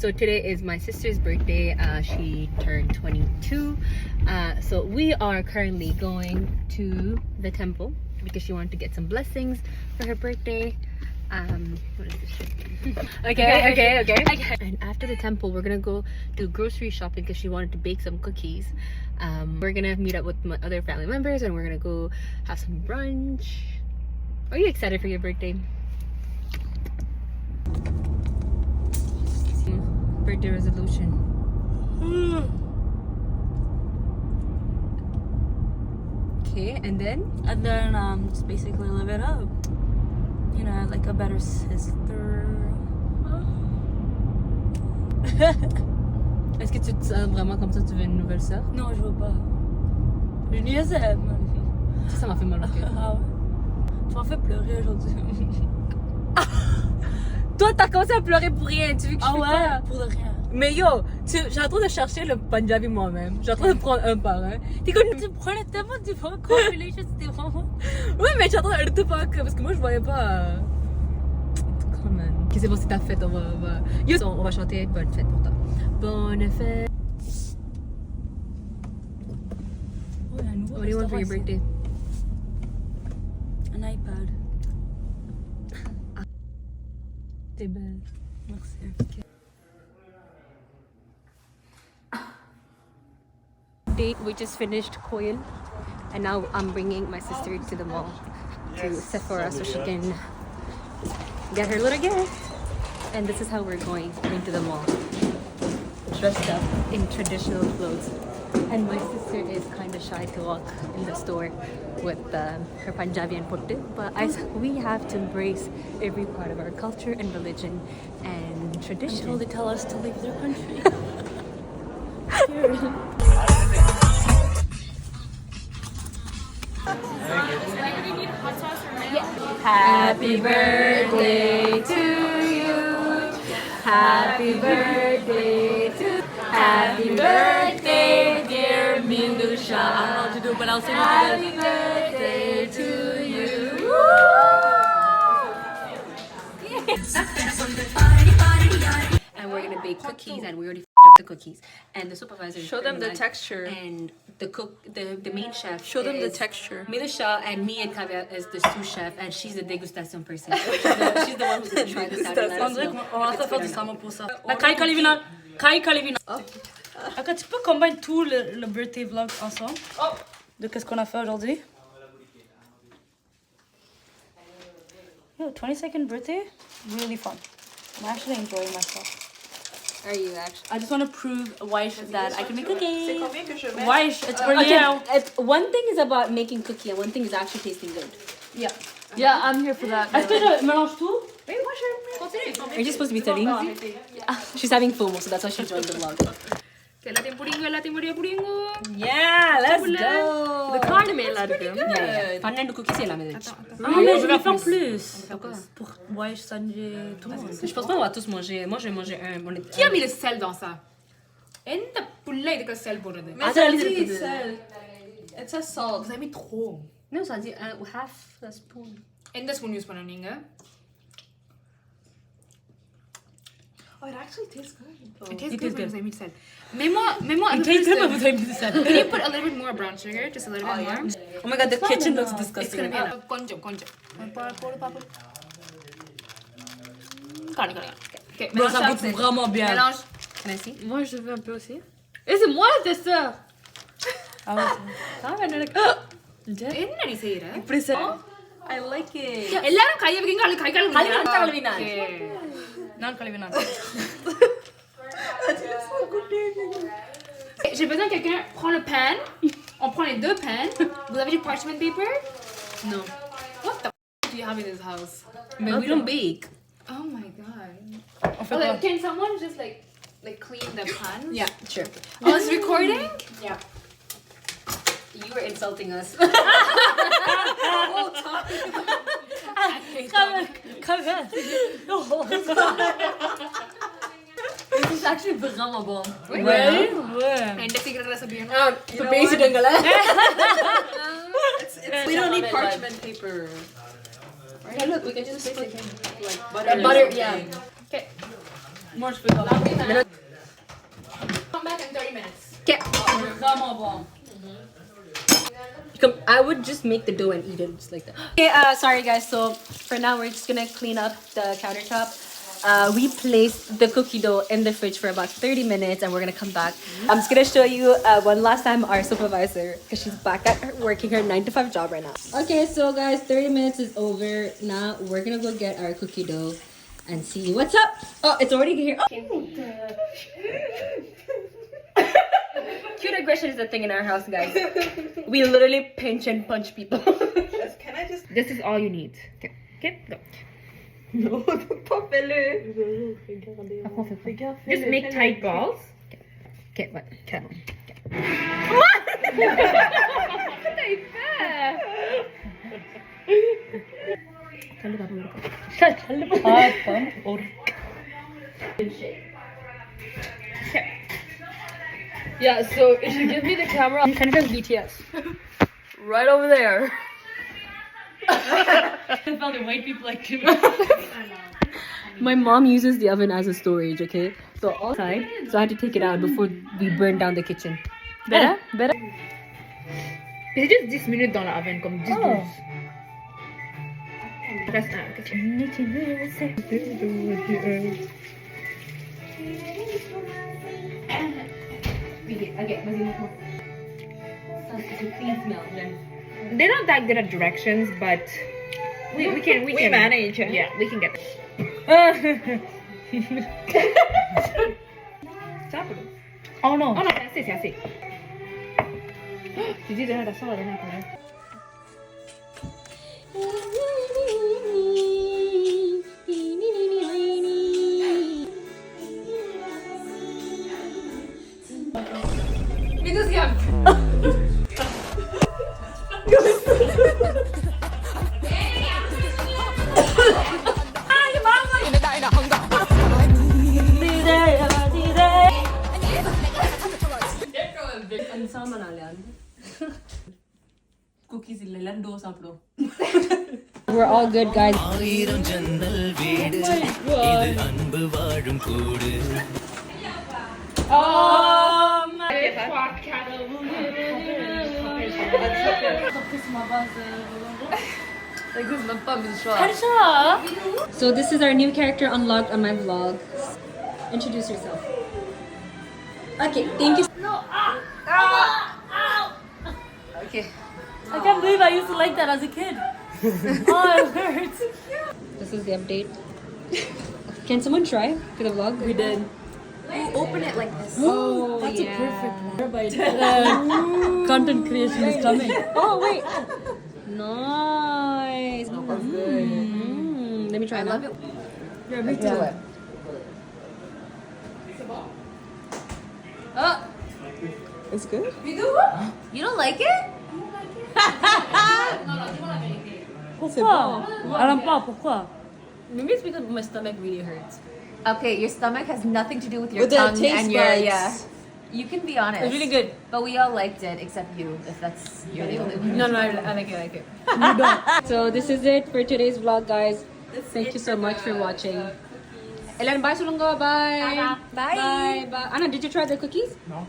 So today is my sister's birthday. She turned 22. So we are currently going to the temple because she wanted to get some blessings for her birthday. What is this shit? Okay. And after the temple, we're gonna go do grocery shopping because she wanted to bake some cookies. We're gonna meet up with my other family members and we're gonna go have some brunch. Are you excited for your birthday? Birthday resolution. Okay, and then just basically live it up. You know, like a better sister. est-ce que tu te sens vraiment comme ça, tu veux une nouvelle sœur? Non, je veux pas. Je niaisais. Ça m'a fait mal au cœur. Ah ouais. Tu m'as fait pleurer aujourd'hui. Toi, t'as commencé à pleurer pour rien, tu veux que je ouais, pas? Pour de rien. Mais yo, j'ai en train de chercher le Punjabi moi-même. J'ai en train de prendre un par un. T'es comme... Tu prenais tellement du bon correlation, c'était vraiment... Oui, mais j'ai en train de tout par un parce que moi, je voyais pas... Come on. Ok, c'est bon, c'est ta fête, on va... Yo, on va chanter bonne fête pour toi. Bonne fête. Oh, il y a un nouveau What do you want for your birthday? Un iPad. T'es belle. Merci. Okay. Date, we just finished Koil and now I'm bringing my sister to the mall to Sephora so she can get her little gift. And this is how we're going into the mall, dressed up in traditional clothes. And my sister is kind of shy to walk in the store with her Punjabi and Puttu, but we have to embrace every part of our culture and religion and tradition. Until they tell us to leave their country. Happy birthday to you. Happy birthday to you. Happy birthday, dear Mindusha. Happy birthday to you. And we're gonna bake cookies, and we already f***ed up the cookies. And the supervisor Show them the texture. And the main chef. Show them the texture. Mindusha, and me and Kavya is the sous chef, and she's the dégustation person. She's the one who's gonna try this out. And let us know On va faire du salmon pour ça. La Kai Kalivina. Attends, tu peux combiner tout le birthday vlog ensemble? De qu'est-ce qu'on a fait aujourd'hui? Yo, 22nd birthday? Really fun. I'm actually enjoying myself. Are you actually? I just want to prove Waish that I can make cookies. C'est combien que je mets? Waish, it's for you. One thing is about making cookie, and one thing is actually tasting good. Yeah. Yeah, I'm here for that. Est-ce que je mélange tout? Oui, moi je continue. Are you supposed to be studying? She's having FOMO, so that's why she joined the vlog. Latin puddingo. Yeah, let's go. The cardamom là dedans. Yeah. 12 cookies c'est la même. Ah, mais je vais faire plus. Pour Waish, Sanjay, tout le monde. Je pense pas qu'on va tous manger. Moi, je vais manger un. Qui a mis le sel dans ça? எந்த புள்ள இதுக்கு sel போடுறது? Mais ça dit sel. It says salt. Vous avez mis trop. Non, ça dit half a spoon. எந்த spoon use பண்ண நீங்க? Oh, it actually tastes good. It tastes good when you sel. Memo. It tastes good when you sel. Can you put a little bit more brown sugar? Just a little bit more. Oh my god, the kitchen looks It's disgusting. gonna be enough. கொஞ்சம். Carne. Okay, Bro, ça goûte vraiment bien. Mélange. Can I see? Moi, je veux un peu aussi. Et c'est moi le testeur. Ah ouais. என்ன நீ செய்யற? இப்படி sir. I like it. எல்லாரும் கையை வைங்க கை கழுவினா. Non, Kalivina. J'ai besoin que quelqu'un prend le pan. On prend les deux pans. Vous avez du parchment paper? No. What the do you have in this house? But we don't bake. Oh my god. On fait Okay, quoi? can someone just like clean the pans? Yeah, sure. I was recording? Yeah. You were insulting us. The whole time. I hate that. Come here. This is actually vraiment bon. Ouais. எந்த secret recipe? இப்போ பேசிட்டங்களே. We don't need parchment paper. Yeah, look, we can just put like butter. Butter, yeah. Okay. Come back in 30 minutes. Okay. I would just make the dough and eat it just like that. Okay, sorry guys. So for now, we're just gonna clean up the countertop. We placed the cookie dough in the fridge for about 30 minutes and we're gonna come back. I'm just gonna show you one last time our supervisor because she's back at working her 9 to 5 job right now. Okay, so guys, 30 minutes is over. Now we're gonna go get our cookie dough and see what's up. Oh, it's already here. Oh. Cute aggression is a thing in our house, guys. We literally pinch and punch people. Can I just... This is all you need. Okay, okay, go. No, don't Just make tight balls. Okay, what? Okay. Yeah, so if you give me the camera, I'm kind of BTS. Right over there. I found the white people like My mom uses the oven as a storage, okay? So all side, so I had to take it out before we burn down the kitchen. Better? Better? C'est juste 10 minutes dans l'oven, comme 10-12. Reste un. They're not that good at directions, but we can manage. Yeah, we can get it. Oh no. Oh no, c'est assez. Tu dis déjà la sauce, elle est incroyable. We're all good, guys. So this is our new character unlocked on my vlog. Introduce yourself. Okay, thank you. Okay. I can't believe I used to like that as a kid. Oh, it hurts. This is the update. Can someone try for the vlog? We did. Open it like this. Oh, That's yeah. a perfect content creation is coming. Oh, wait. Nice. Let me try now. Yeah, me too. Oh, It's good? you don't like it? Pourquoi? Alam pas, pourquoi? Maybe it's because my stomach really hurts. Okay, your stomach has nothing to do with your With the tongue taste and your buds. You can be honest. It's really good. But we all liked it except you, if that's you're the only one. No, I like it, I like it. So this is it for today's vlog, guys. Thank you so much for watching. Ellen, bye, Sulungo. Bye. Bye. Bye. Bye. Anna, did you try the cookies? No.